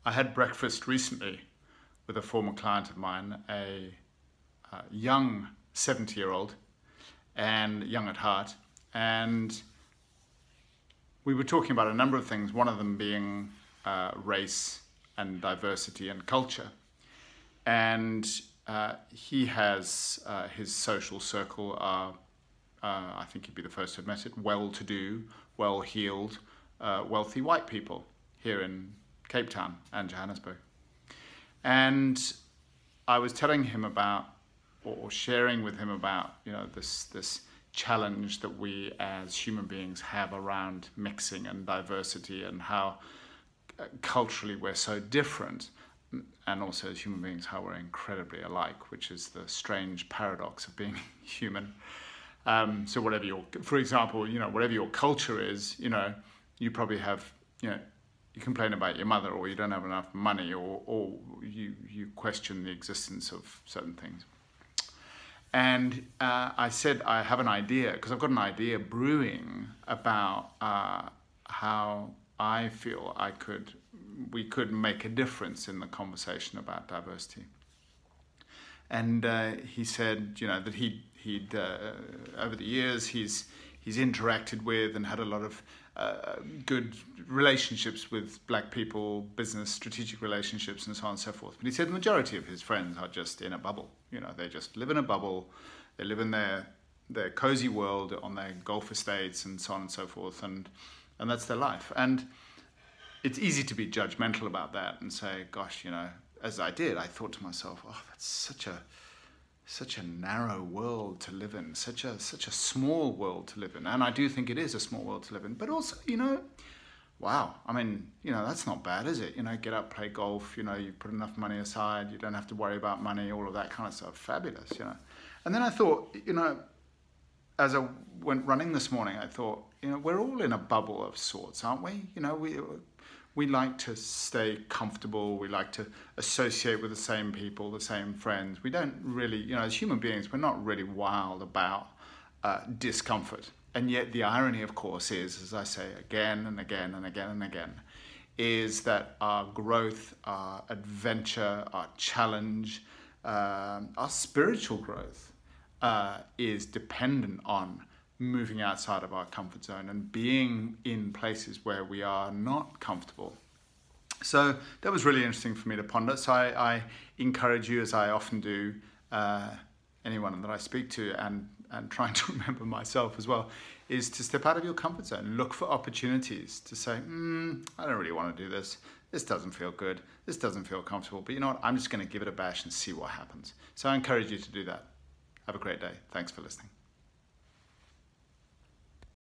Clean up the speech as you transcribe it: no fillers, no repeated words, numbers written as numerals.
I had breakfast recently with a former client of mine, a young 70-year-old and young at heart, and we were talking about a number of things, one of them being race and diversity and culture. And he has his social circle are, I think he'd be the first to admit it, well-to-do, well-heeled, wealthy white people here in Cape Town and Johannesburg. And I was telling him about, or sharing with him about, this challenge that we as human beings have around mixing and diversity, and how culturally we're so different, and also as human beings how we're incredibly alike, which is the strange paradox of being human. So whatever for example, whatever your culture is, you probably have, you complain about your mother, or you don't have enough money, or you question the existence of certain things. And I said, I have an idea, because I've got an idea brewing about how I feel we could make a difference in the conversation about diversity. And he said, that he'd over the years he's interacted with and had a lot of good relationships with black people, business, strategic relationships, and so on and so forth. But he said the majority of his friends are just in a bubble. They just live in a bubble. They live in their cozy world on their golf estates and so on and so forth, and that's their life. And it's easy to be judgmental about that and say, gosh, as I did, I thought to myself, oh, that's such a narrow world to live in, such a small world to live in. And I do think it is a small world to live in, but also, wow, I mean, that's not bad, is it? Get up, play golf, you put enough money aside, you don't have to worry about money, all of that kind of stuff, fabulous, And then I thought, as I went running this morning, I thought, we're all in a bubble of sorts, aren't we? We like to stay comfortable. We like to associate with the same people, the same friends. We don't really, as human beings, we're not really wild about discomfort. And yet the irony, of course, is, as I say again and again and again and again, is that our growth, our adventure, our challenge, our spiritual growth is dependent on moving outside of our comfort zone and being in places where we are not comfortable. So that was really interesting for me to ponder. So I encourage you, as I often do, anyone that I speak to, and trying to remember myself as well, is to step out of your comfort zone. Look for opportunities to say, I don't really want to do this. This doesn't feel good. This doesn't feel comfortable. But you know what? I'm just going to give it a bash and see what happens. So I encourage you to do that. Have a great day. Thanks for listening.